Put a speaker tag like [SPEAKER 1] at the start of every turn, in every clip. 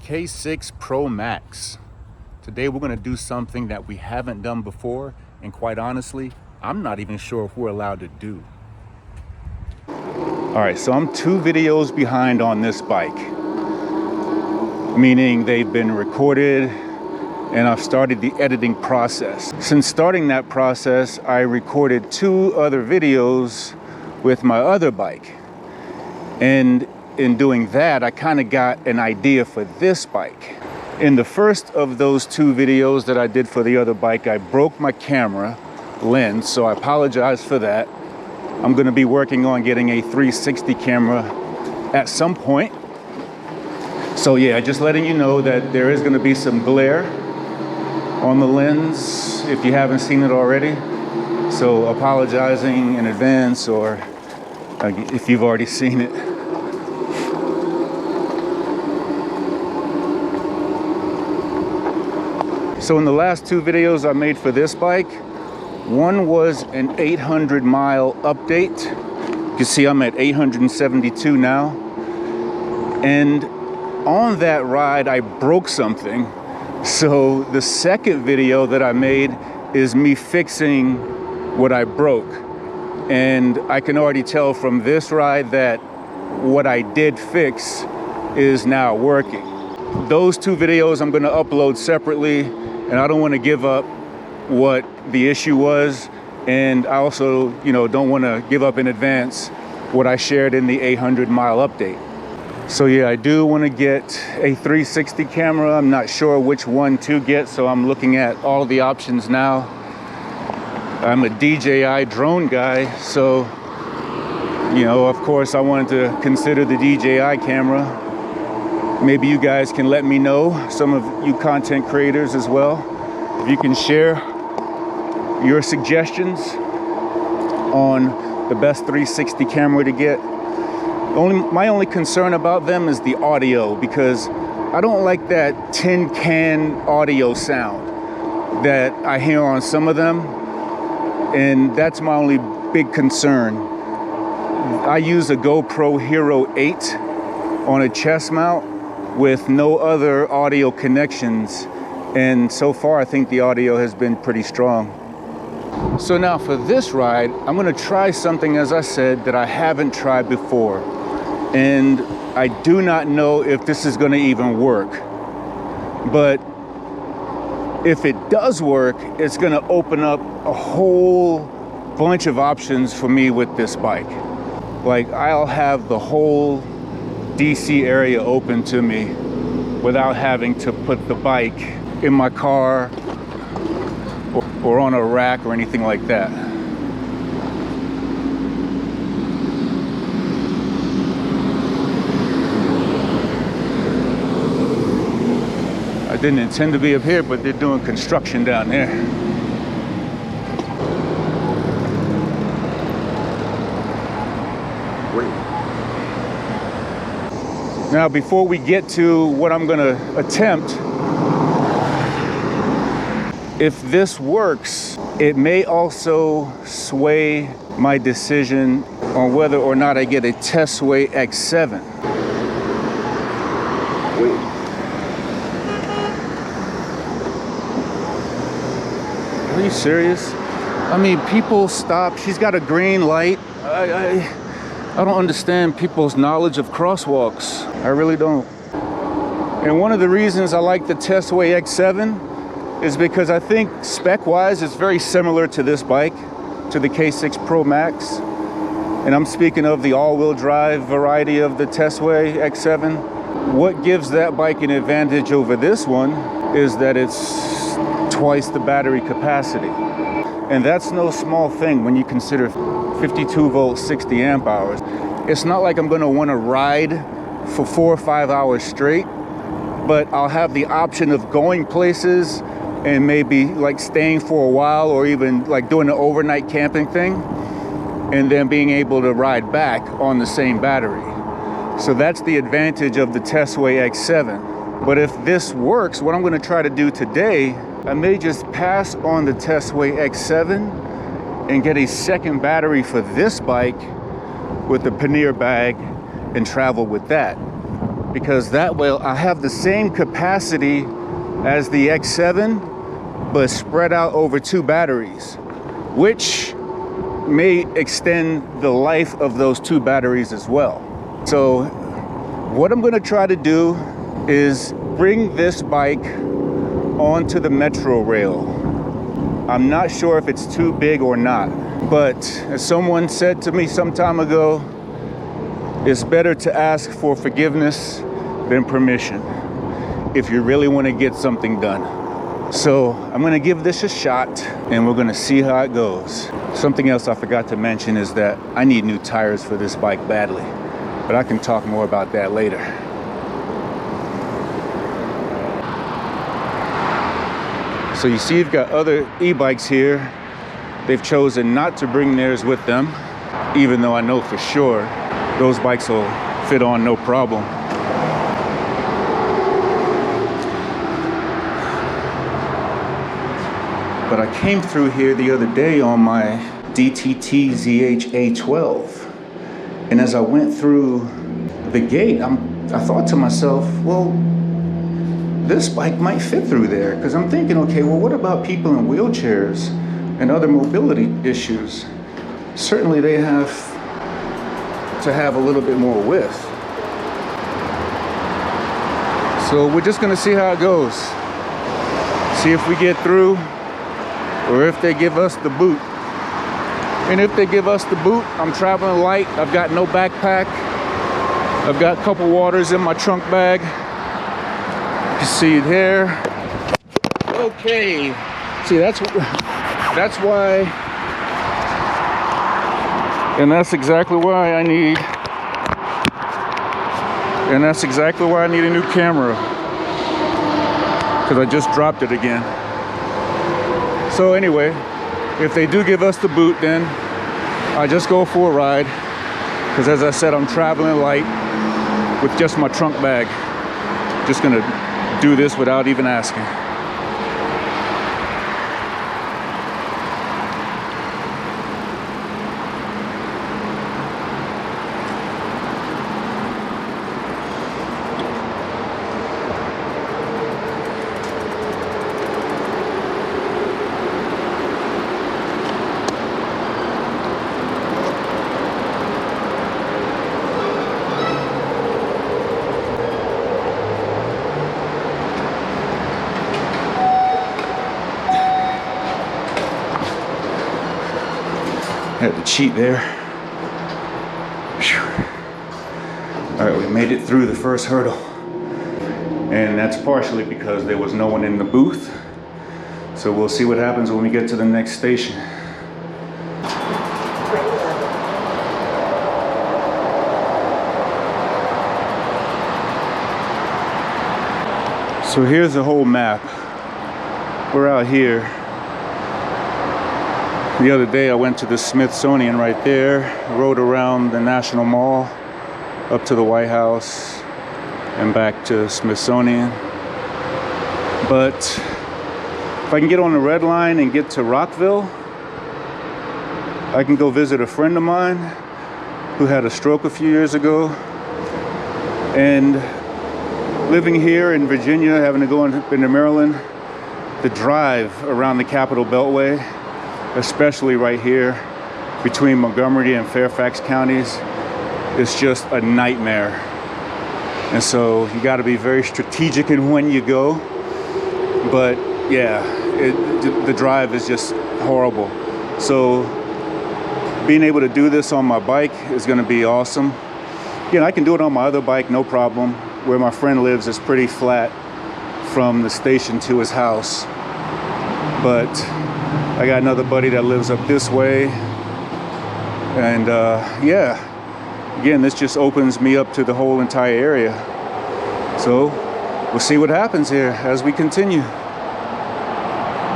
[SPEAKER 1] K6 Pro Max. Today we're going to do something that we haven't done before, and quite honestly, I'm not even sure if we're allowed to do. All right, so I'm 2 videos behind on this bike, meaning they've been recorded and I've started the editing process. Since starting that process, I recorded 2 other videos with my other bike. And in doing that, I kind of got an idea for this bike. In the first of those 2 videos that I did for the other bike, I broke my camera lens, so I apologize for that. I'm going to be working on getting a 360 camera at some point. So yeah, just letting you know that there is going to be some glare on the lens if you haven't seen it already. So apologizing in advance, or if you've already seen it. So in the last 2 videos I made for this bike, one was an 800-mile update. You can see I'm at 872 now. And on that ride, I broke something. So the second video that I made is me fixing what I broke. And I can already tell from this ride that what I did fix is now working. Those 2 videos I'm going to upload separately, and I don't want to give up what the issue was, and I also, don't want to give up in advance what I shared in the 800-mile update. So yeah, I do want to get a 360 camera. I'm not sure which one to get, so I'm looking at all the options now. I'm a DJI drone guy, so of course I wanted to consider the DJI camera. Maybe you guys can let me know, some of you content creators as well, if you can share your suggestions on the best 360 camera to get. My only concern about them is the audio, because I don't like that tin can audio sound that I hear on some of them, and that's my only big concern. I use a GoPro Hero 8 on a chest mount with no other audio connections, and so far I think the audio has been pretty strong. So now for this ride, I'm going to try something, as I said, that I haven't tried before, and I do not know if this is going to even work. But if it does work, it's going to open up a whole bunch of options for me with this bike. Like, I'll have the whole DC area open to me without having to put the bike in my car or on a rack or anything like that. I didn't intend to be up here, but they're doing construction down there. Now, before we get to what I'm gonna attempt, if this works, it may also sway my decision on whether or not I get a Testway X7. Are you serious? I mean, people stop. She's got a green light. I don't understand people's knowledge of crosswalks. I really don't. And one of the reasons I like the Testway X7 is because I think spec-wise it's very similar to this bike, to the K6 Pro Max. And I'm speaking of the all-wheel drive variety of the Testway X7. What gives that bike an advantage over this one is that it's twice the battery capacity. And that's no small thing when you consider 52 volts, 60 amp hours. It's not like I'm gonna wanna ride for 4 or 5 hours straight, but I'll have the option of going places and maybe like staying for a while, or even like doing an overnight camping thing, and then being able to ride back on the same battery. So that's the advantage of the Testway X7. But if this works, what I'm gonna try to do today, I may just pass on the Testway X7 and get a second battery for this bike with the pannier bag and travel with that. because that way I have the same capacity as the X7, but spread out over 2 batteries, which may extend the life of those 2 batteries as well. So what I'm going to try to do is bring this bike onto the metro rail. I'm not sure if it's too big or not, but as someone said to me some time ago, it's better to ask for forgiveness than permission if you really want to get something done. So I'm going to give this a shot and we're going to see how it goes. Something else I forgot to mention is that I need new tires for this bike badly, but I can talk more about that later. So you see, you've got other e-bikes here. They've chosen not to bring theirs with them, even though I know for sure those bikes will fit on no problem. But I came through here the other day on my DTT ZH-A12, and as I went through the gate, I thought to myself, well, this bike might fit through there, because I'm thinking, okay, well, what about people in wheelchairs and other mobility issues? Certainly they have to have a little bit more width. So we're just gonna see how it goes. See if we get through, or if they give us the boot. And if they give us the boot, I'm traveling light. I've got no backpack. I've got a couple waters in my trunk bag. You see it here. Okay. See, that's why, and that's exactly why I need, a new camera, because I just dropped it again. So anyway, if they do give us the boot, then I just go for a ride, because as I said, I'm traveling light with just my trunk bag. Just gonna do this without even asking. Had to cheat there. Whew. All right, we made it through the first hurdle. And that's partially because there was no one in the booth. So we'll see what happens when we get to the next station. So here's the whole map. We're out here. The other day I went to the Smithsonian right there, rode around the National Mall, up to the White House, and back to Smithsonian. But if I can get on the red line and get to Rockville, I can go visit a friend of mine who had a stroke a few years ago. And living here in Virginia, having to go into Maryland, the drive around the Capitol Beltway, especially right here between Montgomery and Fairfax counties, is just a nightmare. And so you got to be very strategic in when you go. But yeah, the drive is just horrible. So being able to do this on my bike is going to be awesome. Again, I can do it on my other bike, no problem. Where my friend lives is pretty flat from the station to his house. But I got another buddy that lives up this way. And yeah, again, this just opens me up to the whole entire area. So we'll see what happens here as we continue.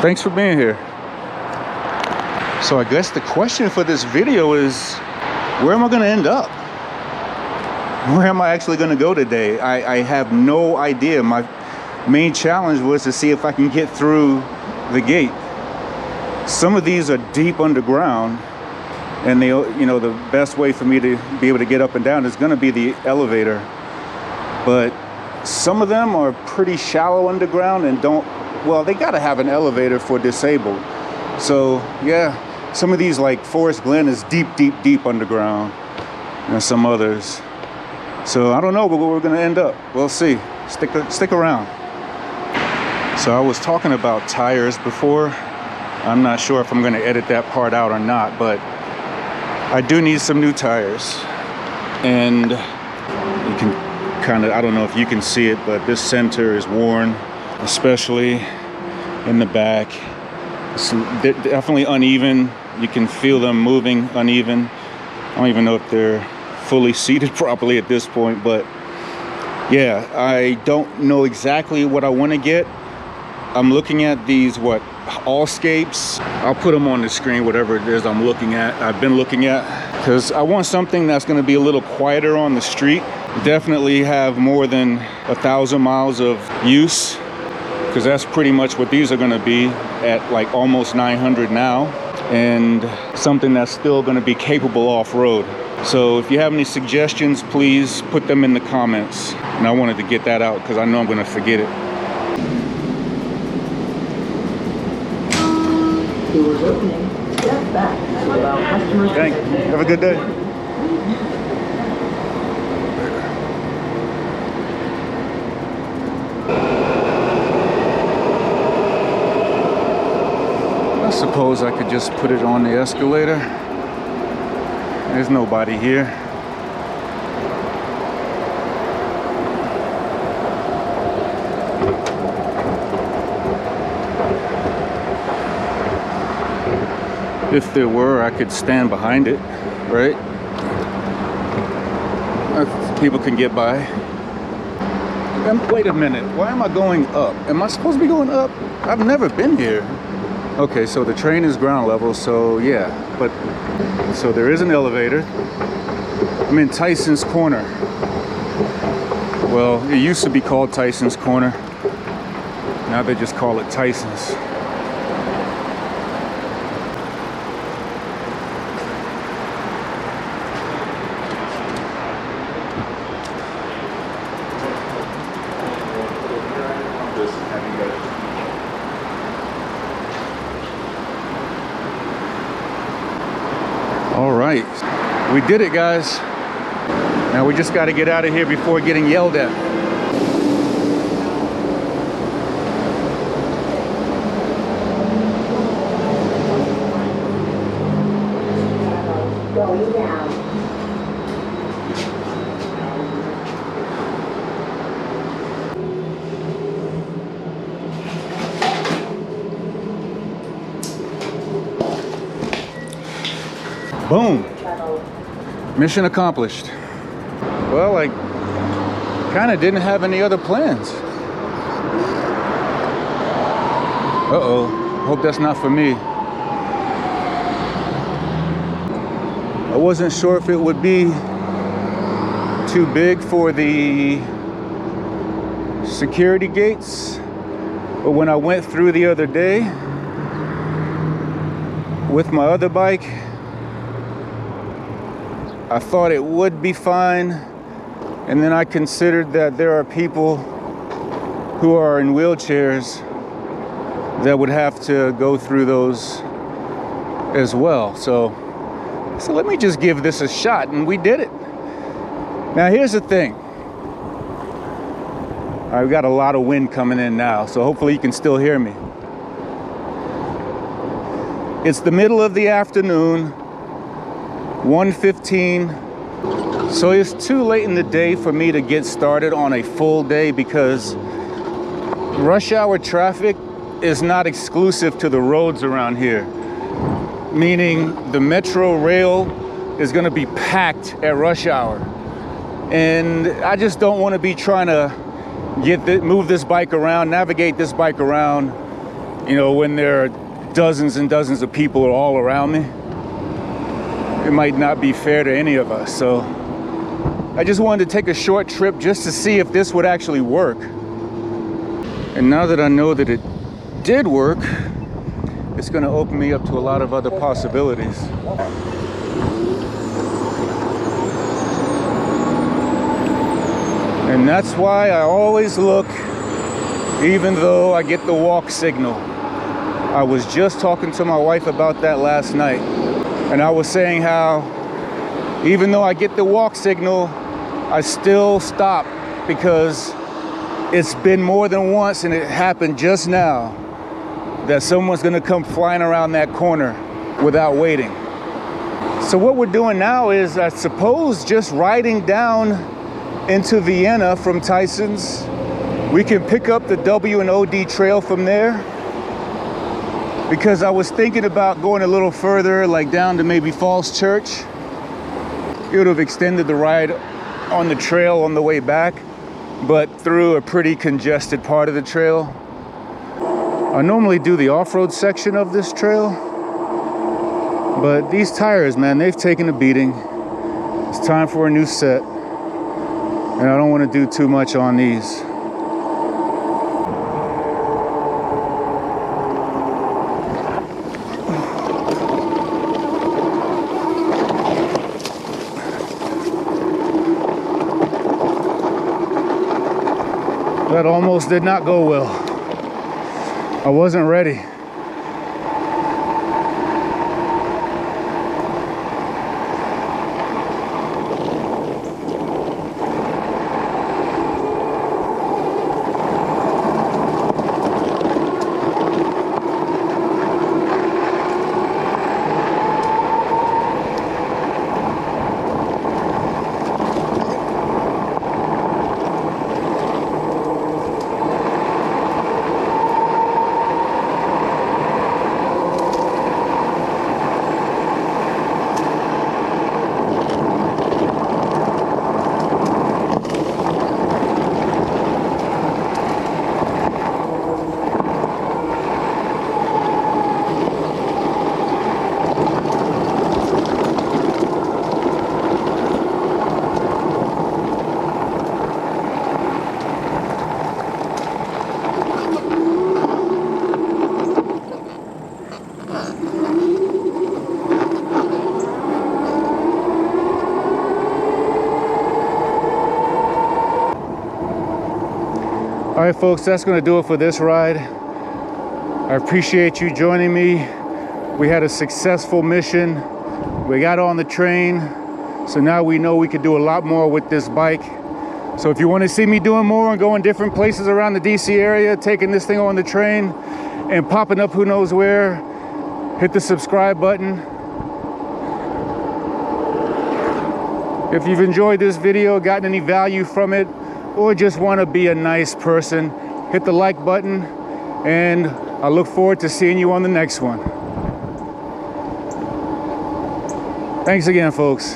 [SPEAKER 1] Thanks for being here. So I guess the question for this video is, where am I gonna end up? Where am I actually gonna go today? I have no idea. My main challenge was to see if I can get through the gate. Some of these are deep underground, and they, you know, the best way for me to be able to get up and down is gonna be the elevator. but some of them are pretty shallow underground and don't, well, they gotta have an elevator for disabled. So yeah, some of these like Forest Glen is deep, deep, deep underground, and some others. So I don't know where we're gonna end up. We'll see. Stick around. So I was talking about tires before. I'm not sure if I'm gonna edit that part out or not, but I do need some new tires. And you can kind of, I don't know if you can see it, but this center is worn, especially in the back. It's definitely uneven. You can feel them moving uneven. I don't even know if they're fully seated properly at this point, but yeah, I don't know exactly what I want to get. I'm looking at these, Allscapes. I'll put them on the screen, whatever it is I've been looking at, because I want something that's going to be a little quieter on the street. Definitely have more than 1,000 miles of use, because that's pretty much what these are going to be at, like almost 900 now, and something that's still going to be capable off-road. So if you have any suggestions, please put them in the comments. And I wanted to get that out because I know I'm going to forget it.
[SPEAKER 2] Doors opening. Step back to allow customers.
[SPEAKER 1] Thank you. Have a good day. I suppose I could just put it on the escalator. There's nobody here. If there were, I could stand behind it, right? People can get by. Wait a minute, why am I going up? Am I supposed to be going up? I've never been here. Okay, so the train is ground level, so yeah, but so there is an elevator. I'm in Tyson's Corner. Well, it used to be called Tyson's Corner. Now they just call it Tyson's. All right, we did it, guys. Now we just got to get out of here before getting yelled at.
[SPEAKER 2] Going down.
[SPEAKER 1] Boom. Mission accomplished. Well, I kind of didn't have any other plans. Uh-oh. Hope that's not for me. I wasn't sure if it would be too big for the security gates, but when I went through the other day with my other bike, I thought it would be fine, and then I considered that there are people who are in wheelchairs that would have to go through those as well. So let me just give this a shot, and we did it. Now here's the thing. I've got a lot of wind coming in now, so hopefully you can still hear me. It's the middle of the afternoon, 1:15, so it's too late in the day for me to get started on a full day, because rush hour traffic is not exclusive to the roads around here, meaning the metro rail is going to be packed at rush hour, and I just don't want to be trying to move this bike around, navigate this bike around, you know, when there are dozens and dozens of people all around me. It might not be fair to any of us. So I just wanted to take a short trip just to see if this would actually work. And now that I know that it did work, it's going to open me up to a lot of other possibilities. And that's why I always look, even though I get the walk signal. I was just talking to my wife about that last night. And I was saying how, even though I get the walk signal, I still stop because it's been more than once, and it happened just now, that someone's gonna come flying around that corner without waiting. So what we're doing now is, I suppose, just riding down into Vienna from Tyson's. We can pick up the W and OD trail from there, because I was thinking about going a little further, like down to maybe Falls Church. It would have extended the ride on the trail on the way back, but through a pretty congested part of the trail. I normally do the off-road section of this trail, but these tires, man, they've taken a beating. It's time for a new set, and I don't want to do too much on these. That almost did not go well. I wasn't ready. All right, folks, that's going to do it for this ride. I appreciate you joining me. We had a successful mission. We got on the train, so now we know we could do a lot more with this bike. So if you want to see me doing more and going different places around the DC area, taking this thing on the train and popping up who knows where, hit the subscribe button. If you've enjoyed this video, gotten any value from it, or just want to be a nice person, hit the like button, and I look forward to seeing you on the next one. Thanks again, folks.